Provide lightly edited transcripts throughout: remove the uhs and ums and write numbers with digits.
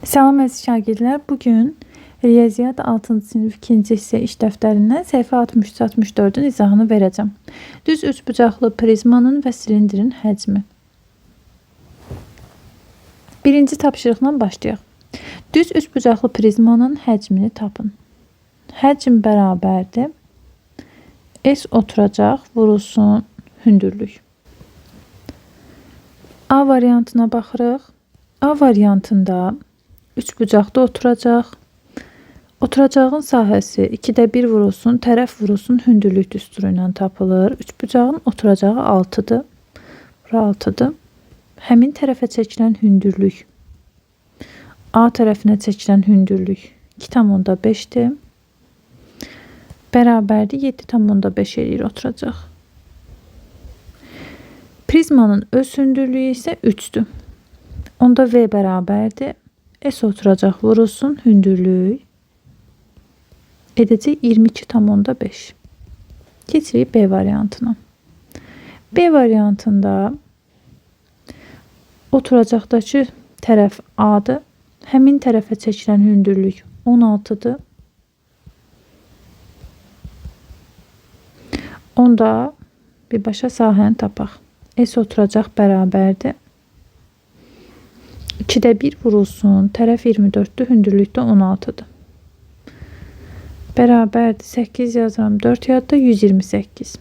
Salam əziz şagirdlər, bugün Riyaziyyat 6-cı sinif 2-ci hissə iş dəftərindən səhifə 63-64-ün izahını verəcəm. Düz üçbucaqlı prizmanın və silindrin həcmi. Birinci tapşırıqla başlayaq. Düz üçbucaqlı prizmanın həcmini tapın. Həcm bərabərdir. S oturacaq, vurulsun hündürlük. A variantına baxırıq. A variantında üçbucaqda oturacaq. Oturacağın sahəsi 2də 1 vurulsun, tərəf vurulsun hündürlük düsturu ilə tapılır. Üçbucağın oturacağı 6-dır. Bura 6-dır. Həmin tərəfə çəkilən hündürlük A tərəfinə çəkilən hündürlük 2,5-dir. Bərabərdir 7,5 eləyir oturacaq. Prizmanın öz hündürlüyü isə 3-dür. Onda V bərabərdir. S oturacaq vurulsun hündürlük edəcək 22,5. Keçirik B variantına. B variantında oturacaqdakı tərəf A-dır. Həmin tərəfə çəkilən hündürlük 16-dır. Onda birbaşa sahəni tapaq. S oturacaq bərabərdir. 2də 1 vurulsun. Tərəf 24'dür. Hündürlükdə 16'dır. Bərabərdir. 8 yazıram. 4 yadda 128.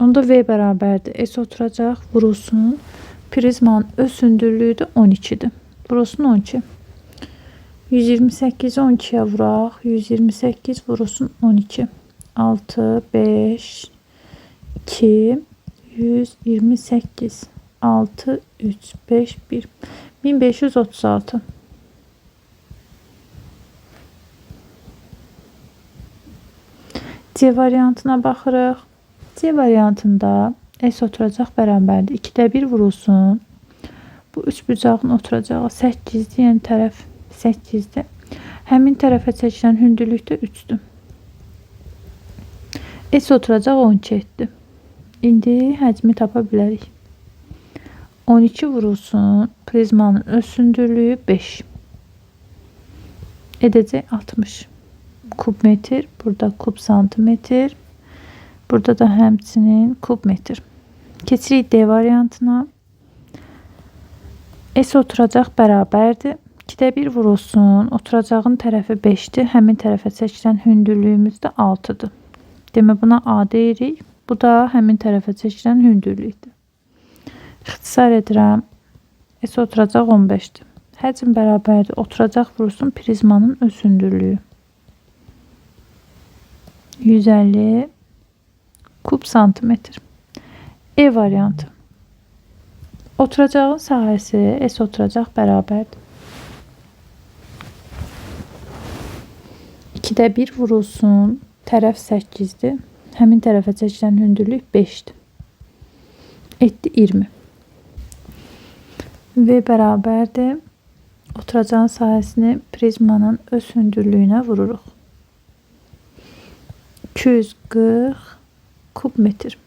Onda V bərabərdir. S oturacaq. Vurulsun. Prizmanın öz hündürlüyü də 12'dir. Vurulsun 12. 128'i 12'ye vuraq. 128 vurulsun 12. 6, 5, 2, 128. 6, 3, 5, 1. 1536. C variantına baxırıq. C variantında S oturacaq bərabərdir. 2də 1 vurulsun. Bu üçbucağın oturacağı 8'dir. Yəni tərəf 8'dir. Həmin tərəfə çəkilən hündürlük də 3'dür. S oturacaq 12'dir. İndi həcmi tapa bilərik. 12 vurulsun. Prizmanın öz hündürlüyü 5. Edəcək 60 kubmetr. Burada kub santimetr. Burada da həmçinin kubmetr. Keçirik D variantına. S oturacaq bərabərdir. 2də 1 vurulsun. Oturacağın tərəfi 5'dir. Həmin tərəfə çəkilən hündürlüyümüz də 6'dır. Demək buna A deyirik. Bu da həmin tərəfə çəkilən hündürlükdür. İxtisar edirəm. S oturacaq 15'dir. Həcm bərabərdir. Oturacaq vurulsun prizmanın öz hündürlüyü. 150 kub santimetr. E variantı. Oturacağın sahəsi S oturacaq bərabərdir. 2də 1 vurulsun. Tərəf 8'dir. Həmin tərəfə çəkilən hündürlük 5'dir. Etdi 20. V bərabərdir. Oturacağın sahəsini prizmanın öz hündürlüyünə vururuq. 240 kubmetr.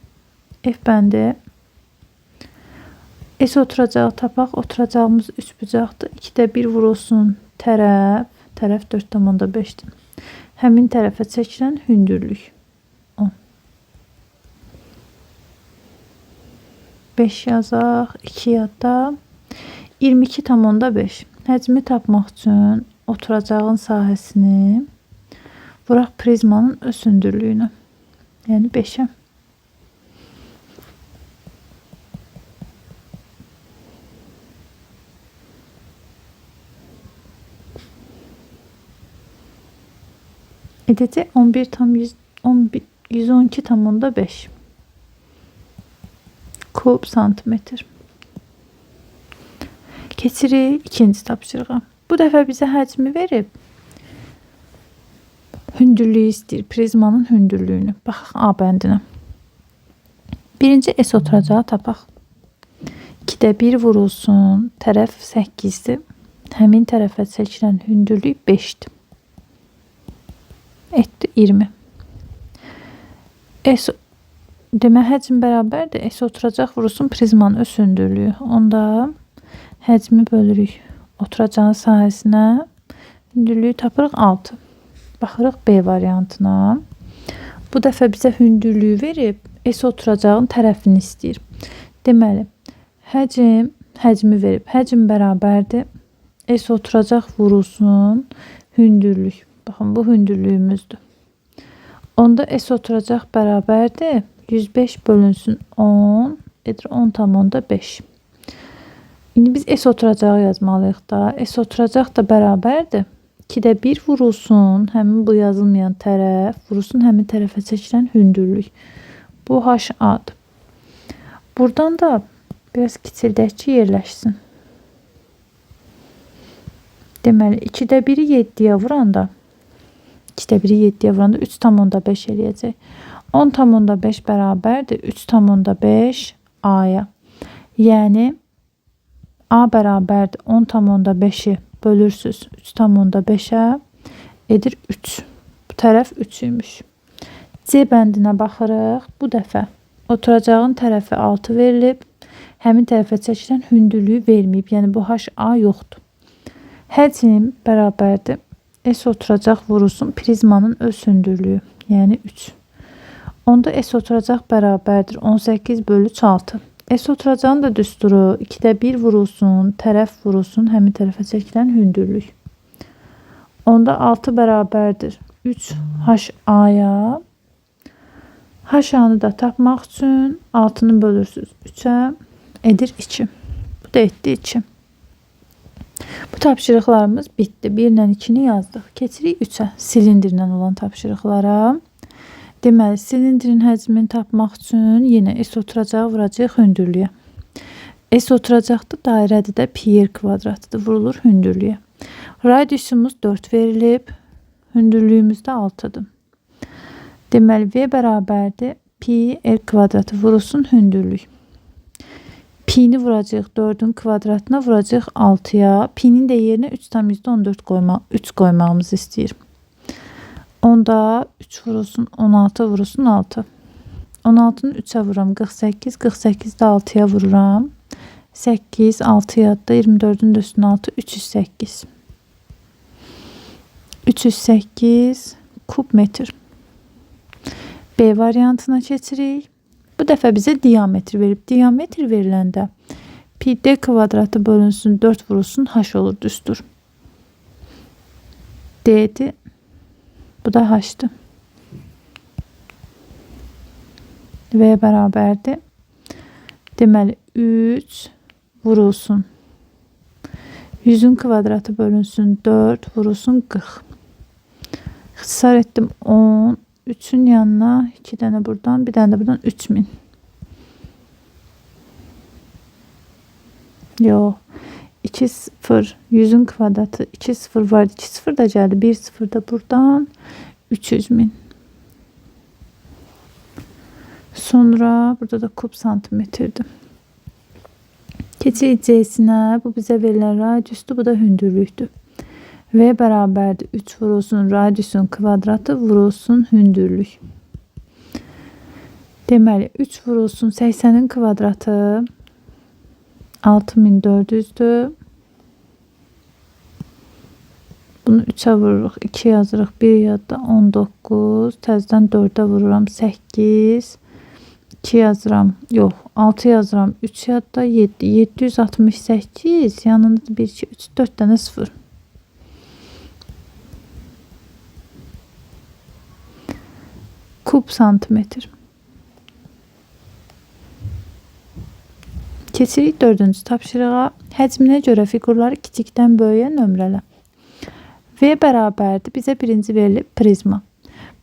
F bəndi. S oturacağı tapaq. Oturacağımız üçbucaqdır. 2də 1 vurulsun. Tərəf 4,5'dir. Həmin tərəfə çəkilən hündürlük 10. 5 yazaq. 2 yadda 22,5. Həcmi tapmaq üçün oturacağın sahəsini vuraq prizmanın öz hündürlüyünə. Yəni 5'ə. Edəcək 112,5 kub santimetr. Keçirik ikinci tapşırığa. Bu dəfə bizə həcmi verib. Hündürlüyü istəyir. Prizmanın hündürlüyünü. Baxaq A bəndinə. Birinci S oturacağı tapaq. 2də 1 vurulsun. Tərəf 8'dir. Həmin tərəfə çəkilən hündürlük 5'dir. Etdi 20. S demək həcm bərabərdir. S oturacaq vurulsun prizmanın öz hündürlüyü. Onda həcmi bölürük oturacağın sahəsinə hündürlüyü tapırıq 6. Baxırıq B variantına. Bu dəfə bizə hündürlüyü verib, S oturacağın tərəfini istəyir. Deməli, həcmi verib. Həcm bərabərdir. S oturacaq vurulsun hündürlük. Baxın, bu hündürlüyümüzdür. Onda S oturacaq bərabərdir. 105 bölünsün 10 edir 10,5. İndi biz S oturacağı yazmalıyıq da. S oturacaq da bərabərdir. 2'də 1 vurulsun həmin bu yazılmayan tərəf, vurulsun həmin tərəfə çəkilən hündürlük. Bu HA-dır. Buradan da biraz kiçildək ki, yerləşsin. Deməli, 2'də 1'i 7'yə vuranda 3,5 eləyəcək. 10,5 bərabərdir 3,5 A-ya. Yəni A bərabərdir 10,5'i bölürsüz 3,5'ə edir 3. Bu tərəf 3 imiş. C bəndinə baxırıq. Bu dəfə oturacağın tərəfi 6 verilib. Həmin tərəfə çəkilən hündürlüyü verməyib. Yəni bu HA yoxdur. Həcm bərabərdir. S oturacaq vurulsun prizmanın öz hündürlüyü. Yəni 3. Onda S oturacaq bərabərdir 18 bölü 6. S oturacağın da düsturu 2'də 1 vurulsun, tərəf vurulsun həmin tərəfə çəkilən hündürlük. Onda 6 bərabərdir 3 HA-ya. HA-nı da tapmaq üçün 6'nı bölürsüz 3'ə edir 2. Bu da etdi 2. Bu tapşırıqlarımız bitdi. 1 ilə 2'ni yazdıq. Keçirik 3'ə. Silindirlə olan tapşırıqlara. Deməli, silindrin həcmini tapmaq üçün yenə S oturacağı vuracaq hündürlüyə. S oturacaqda dairədir də pi r kvadratıdır. Vurulur hündürlüyə. Radiusumuz 4 verilib. Hündürlüyümüz də 6'dır. Deməli, V bərabərdir pi r kvadratı vurulsun hündürlük. Pi'ni vuracaq 4'ün kvadratına vuracaq 6'ya. Pi'nin də yerinə 3 qoymağımızı istəyir. Onda 3 vurulsun 16 vurulsun 6. 16'nı 3'ə vururam 48. 48'də 6'ya vururam. 8 6'ya da 24'ün də üstünə 6 308. 308 kub metr. B variantına keçirik. Bu dəfə bizə diametr verib. Diametr veriləndə pi d kvadratı bölünsün 4 vurulsun h olur düstur. D'dir. Bu da h'dır. V bərabərdir. Deməli 3 vurulsun 100'ün kvadratı bölünsün 4 vurulsun 40. İxtisar etdim 10. 3'ün yanına 2 dənə buradan, bir dənə də buradan 3000. Yox. 2 0 100'ün kvadratı 2 0 vardı. 2 0 da geldi. 1 0 da buradan 300.000. Sonra burada da kub santimetrdir. Keçirik C'sinə. Bu bizə verilən radiusdur. Bu da hündürlükdür. V bərabərdir 3 vurulsun radiusun kvadratı vurulsun hündürlük. Deməli 3 vurulsun 80'in kvadratı 6400'dür. Bunu 3'ə vururuq. 2 yazırıq. 1 yadda 19. Təzədən 4'ə vururam. 8. 2 yazıram. Yox. 6 yazıram. 3 yadda 7. 768. Yanında 1, 2, 3, 4 dənə 0. Kub santimetr. Keçirik 4-cü tapşırığa. Həcminə görə fiqurları kiçikdən böyüyə nömrələ. V bərabərdir. Bizə birinci verilib prizma.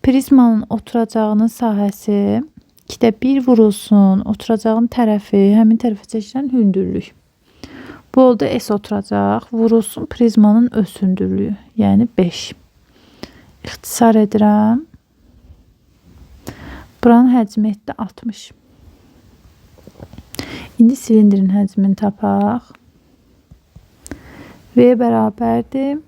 Prizmanın oturacağının sahəsi 2'də 1 vurulsun. Oturacağın tərəfi həmin tərəfə çəkilən hündürlük. Bu oldu S oturacaq. Vurulsun prizmanın öz hündürlüyü. Yəni 5. İxtisar edirəm. Buranın həcmi etdi 60. İndi silindrin həcmini tapaq. V bərabərdir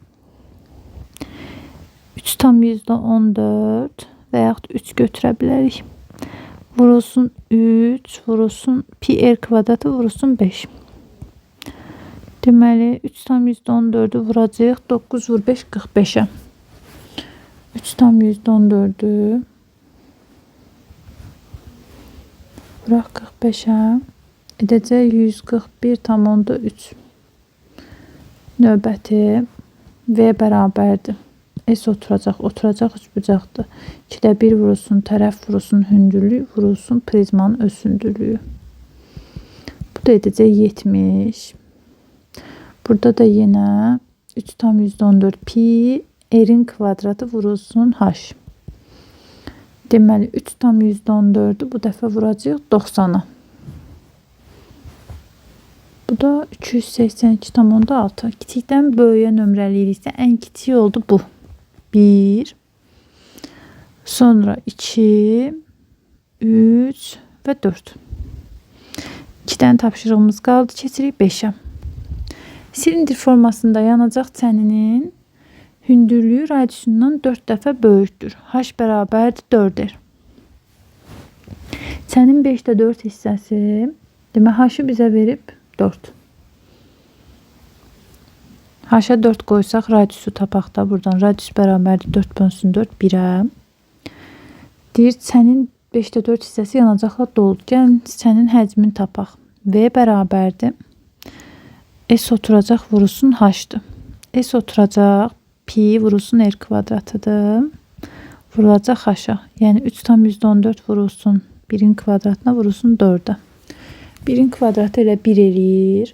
3,14 və yaxud 3 götürə bilərik. Vurulsun 3, vurulsun pi r kvadratı vurulsun 5. Deməli 3,14'ü vuracağıq. 9 vur 5 45'e. 3,14'ü vuraq 45'e. Edəcək 141,3. Növbəti V bərabərdir. S oturacaq, üçbucaqdır. 2'də 1 vurulsun, tərəf vurulsun, hündürlük vurulsun, prizmanın öz hündürlüyü. Bu da edəcək 70. Burada da yenə 3,14 pi R'in kvadratı vurulsun H. Deməli 3,14'ü bu dəfə vuracağıq 90'a. Bu da 282,6. Kiçikdən böyüyə nömrələyiriksə ən kiçik oldu bu. 1, sonra 2, 3 və 4. 2 dənə tapşırığımız qaldı. Keçirik 5'e. Silindir formasında yanacaq çəninin hündürlüyü radiusundan 4 dəfə böyükdür. H bərabərdir 4'er. Çənin 5'də 4 hissəsi, demək H-ı bizə verib 4. H-a 4 qoysaq radiusu tapaq da buradan. Radius bərabərdir 4 bölünsün 4 1'ə. Deyir çənin 5'də 4 hissəsi yanacaqla doludur. Gəlin çənin həcmini tapaq. V bərabərdir. S oturacaq vurulsun H-dır. S oturacaq pi vurulsun R kvadratıdır. Vurulacaq H-a. Yəni 3,14 vurulsun 1'in kvadratına vurulsun 4'ə. 1'in kvadratı ilə 1 eləyir.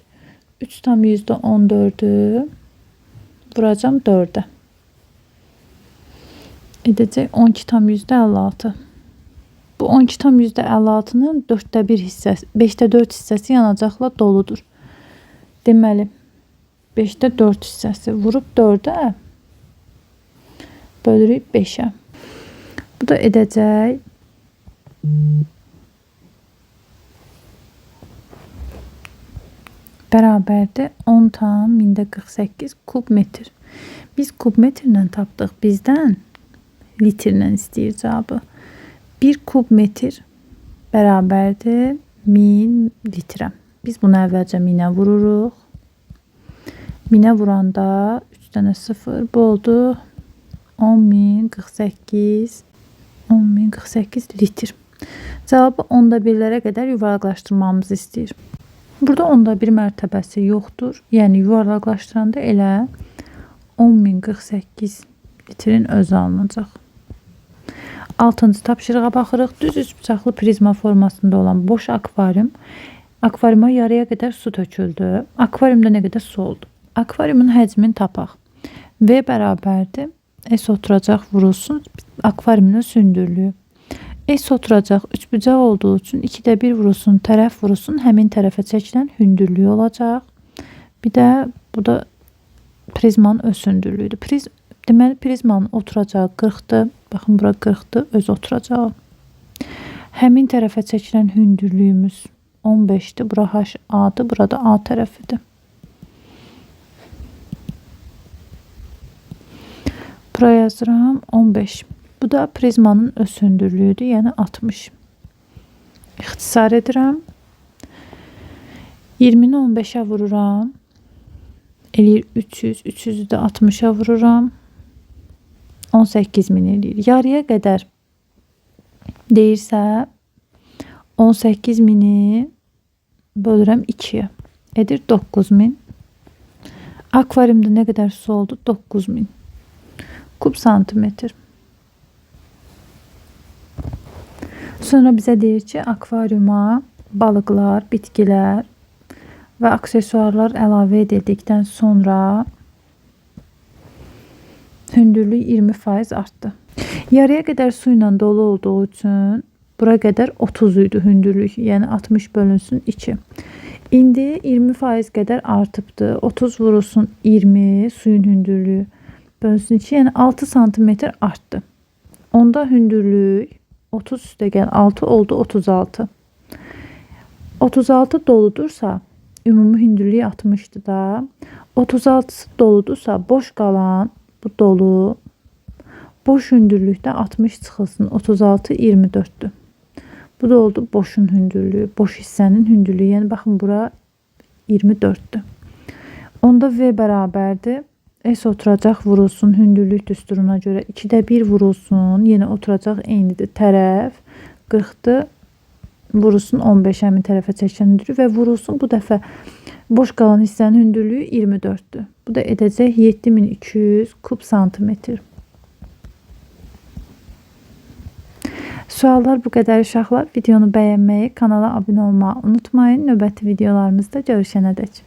3,14'ü vuracağım 4'ə. Edəcək 12,56. Bu 12,56'nın 4'də 1 hissəsi, 5'də 4 hissəsi yanacaqla doludur. Deməli 5'də 4 hissəsi vurub 4'ə bölürük 5'ə. Bu da edəcək bərabərdir 10,48 kub metr. Biz kub metrlə tapdıq. Bizdən litrlə istəyir cavabı. 1 kub metr bərabərdir 1000 litrə. Biz bunu əvvəlcə 1000'ə vururuq. 1000'ə vuranda 3 dənə 0 bu oldu 10.048 litr. Cavabı onda birlərə qədər yuvarlaqlaşdırmamızı istəyir. Burada onda bir mərtəbəsi yoxdur. Yəni yuvarlaqlaşdıranda elə 10.048 litrin özü alınacaq. 6-cı tapşırığa baxırıq. Düz üçbucaqlı prizma formasında olan boş akvarium. Akvariuma yarıya qədər su töküldü. Akvariumda nə qədər su oldu? Akvariumun həcmini tapaq. V bərabərdir. S oturacaq vurulsun akvariumun hündürlüyü. S oturacaq üçbucaq olduğu üçün 2'də 1 vurulsun, tərəf vurulsun, həmin tərəfə çəkilən hündürlüyü olacaq. Bir də bu da prizmanın öz hündürlüyüdür. Deməli prizmanın oturacağı 40'dır. Baxın bura 40'dır, öz oturacağı. Həmin tərəfə çəkilən hündürlüyümüz 15'dir. Bura HA'dır, burada A tərəfidir. Buraya yazıram 15. Bu da prizmanın öz hündürlüyüdür, yəni 60. İxtisar edirəm. 20'ni 15'ə vururam. Eləyir 300, 300'ü də 60'a vururam. 18.000 eləyir. Yarıya qədər deyirsə 18.000'i bölürəm 2'yə. Edir 9.000. Akvariumda nə qədər su oldu? 9.000 kub santimetr. Sonra bizə deyir ki, akvariuma balıqlar, bitkilər və aksesuarlar əlavə edildikdən sonra hündürlük 20% artdı. Yarıya qədər su ilə dolu olduğu üçün bura qədər 30 idi hündürlük, yəni 60 bölünsün 2. İndi 20% qədər artıbdı. 30 vurulsun 20 suyun hündürlüyü bölünsün 2, yəni 6 santimetr artdı. Onda hündürlük 30 üstə gəl 6 oldu 36. 36 doludursa ümumi hündürlüyü 60'dır da. 36 doludursa boş qalan bu dolu boş hündürlükdə 60 çıxılsın. 36 24'dür. Bu da oldu boşun hündürlüyü. Boş hissənin hündürlüyü. Yəni baxın bura 24'dür. Onda V bərabərdir. S oturacaq vurulsun hündürlük düsturuna görə 2'də 1 vurulsun. Yenə oturacaq eynidir. Tərəf 40'dır. Vurulsun 15 həmin tərəfə çəkilən hündürlük və vurulsun bu dəfə boş qalan hissənin hündürlüyü 24'dür. Bu da edəcək 7200 kub santimetr. Suallar bu qədər uşaqlar. Videonu bəyənməyi, kanala abunə olmağı unutmayın. Növbəti videolarımızda görüşənədək.